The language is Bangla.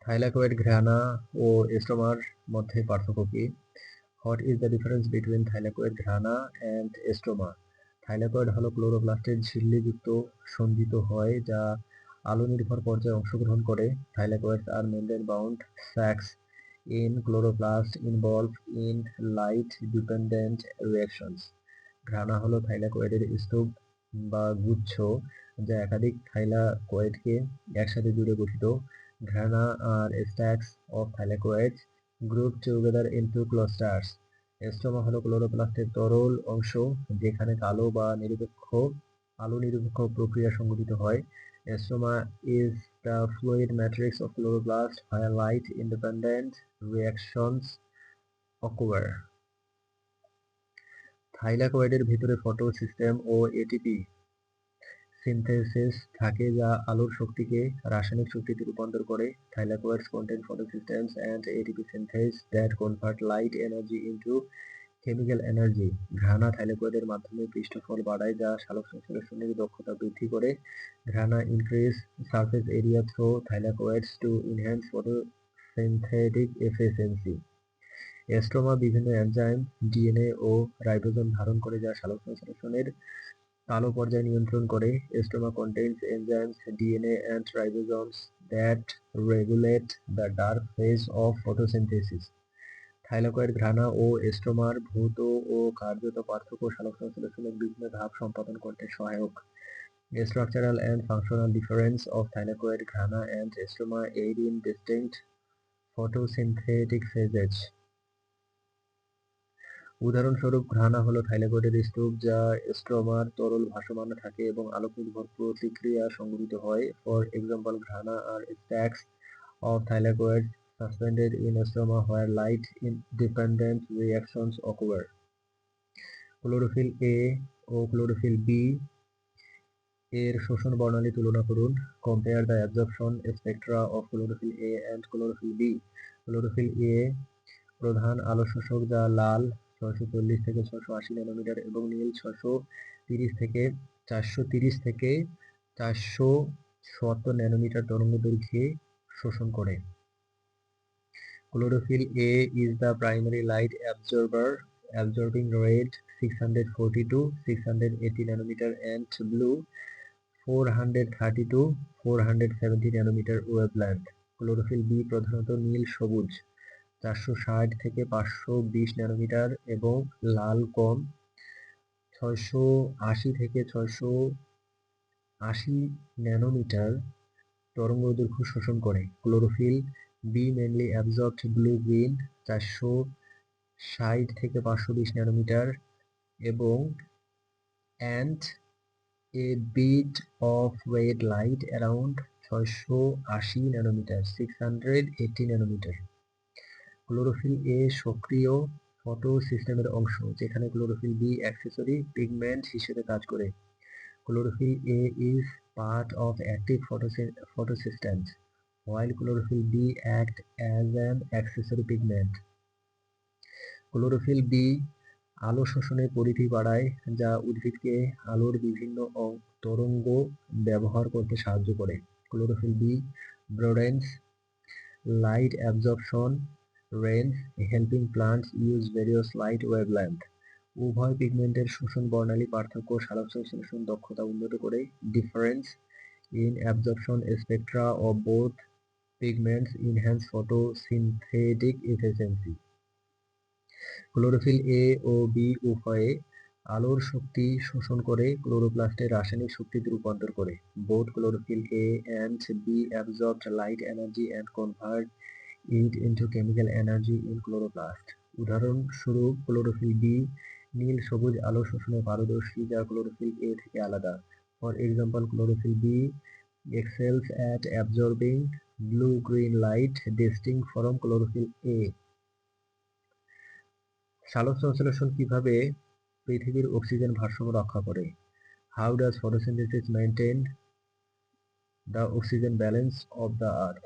থাইলাকয়েড ঘ্রাণা ও স্ট্রোমার মধ্যে পার্থক্য কি? What is the difference between thylakoid grana and stroma? Thylakoid হলো ক্লোরোপ্লাস্টের ঝিল্লিযুক্ত সঞ্চিত হয় যা আলো নির্ভর পর্যায়ে অংশগ্রহণ করে। Thylakoids are membrane bound sacs in chloroplast involve in light dependent reactions. Grana হলো থাইলাকয়েডের স্তূপ বা গুচ্ছ যা একাধিক থাইলাকয়েডকে একসাথে জুড়ে গঠিত। Grana are stacks of thylakoids group together into clusters. Stroma হলো ক্লোরোপ্লাস্টের তরল অংশ যেখানে আলো নিরপেক্ষ প্রক্রিয়া সংঘটিত হয়। Stroma is the fluid matrix of chloroplast where light independent reactions occur. থাইলাকয়েডের ভিতরে ফটো সিস্টেম ও এটিপি সিনথেসিস থাকে যা আলোর শক্তিকে রাসায়নিক শক্তিতে রূপান্তর করে। Thylakoids contain photosystems and ATP synthase that convert light energy into chemical energy. ঘ্রাণা থাইলাকয়েডের মাধ্যমে পৃষ্ঠফল বাড়ায় যা সালোক সংশ্লেষণের দক্ষতা বৃদ্ধি করে। ঘ্রাণা increase surface area through thylakoids to enhance photosynthetic efficiency. Stroma বিভিন্ন এনজাইম, ডিএনএ ও রাইবোজোম ধারণ করে যা সালোক সংশ্লেষণের কালো পর্যায় নিয়ন্ত্রণ করে। Stroma contains enzymes, DNA and ribosomes that regulate the dark phase of photosynthesis. Thylakoid grana ও স্ট্রোমার ভৌত ও কার্যত পার্থক্য সালোক সংশ্লেষণের বিভিন্ন ধাপ সম্পাদন করতে সহায়ক। Structural and functional difference of thylakoid ঘ্রাণা and stroma aid in distinct photosynthetic phases. উদাহরণস্বরূপ, ঘ্রাণা হলো থাইলাকয়েডের স্তূপ যা স্ট্রোমার তরল ভাসমান থাকে এবং আলোক নির্ভর প্রতিক্রিয়া সংঘটিত হয়। For example, grana are stacks of thylakoids suspended in stroma where light independent reactions occur. Chlorophyll a ও ক্লোরোফিল বি এর শোষণ বর্ণালী তুলনা করুন। Compare the absorption spectra of chlorophyll A and chlorophyll B. Chlorophyll A প্রধান আলো শোষক যা লাল 640 থেকে 680 ন্যানোমিটার এবং নীল 630 থেকে 470 ন্যানোমিটার তরঙ্গদৈর্ঘ্যে শোষণ করে। Chlorophyll A is the primary light absorber, absorbing red 640 to 680 nanometer and blue 430 to 470 nanometer wavelength. Chlorophyll B প্রধানত নীল সবুজ 460 থেকে 520 ন্যানোমিটার এবং লাল কম 680 থেকে 680 ন্যানোমিটার তরঙ্গদৈর্ঘ্য শোষণ করে। Chlorophyll b mainly absorbed blue green 460 থেকে 520 ন্যানোমিটার এবং and a bit of red light around 680 nanometre 680 nanometre. Chlorophyll a সক্রিয় ফটো সিস্টেমের অংশ যেখানে ক্লোরোফিল বি অ্যাক্সেসরি পিগমেন্ট হিসেবে কাজ করে। Chlorophyll A is part of active photosystems, while chlorophyll B act as an accessory pigment. Chlorophyll B আলো শোষণের পরিধি বাড়ায় যা উদ্ভিদকে আলোর বিভিন্ন তরঙ্গ ব্যবহার করতে সাহায্য করে। Chlorophyll B broadens light absorption range, helping plants use various light wavelengths. উভয় পিগমেন্টের শোষণ বর্ণালী পার্থক্য সালোক সংশ্লেষণ দক্ষতা উন্নত করে। Difference in absorption spectra of both pigments enhance photosynthetic efficiency. Chlorophyll a ও বি উভয়ে আলোর শক্তি শোষণ করে ক্লোরোপ্লাস্টের রাসায়নিক শক্তিতে রূপান্তর করে। Both chlorophyll a and b absorbed light energy and convert it into chemical energy in chloroplast. উদাহরণস্বরূপ, ক্লোরোফিল বি নীল সবুজ আলো শোষণে পারদর্শী যা ক্লোরোফিল এ থেকে আলাদা। For example, chlorophyll b excels at absorbing blue-green light distinct from chlorophyll A. সালোক সংশ্লেষণ কিভাবে পৃথিবীর অক্সিজেন ভারসাম্য রক্ষা করে? How does photosynthesis maintain the oxygen balance of the earth?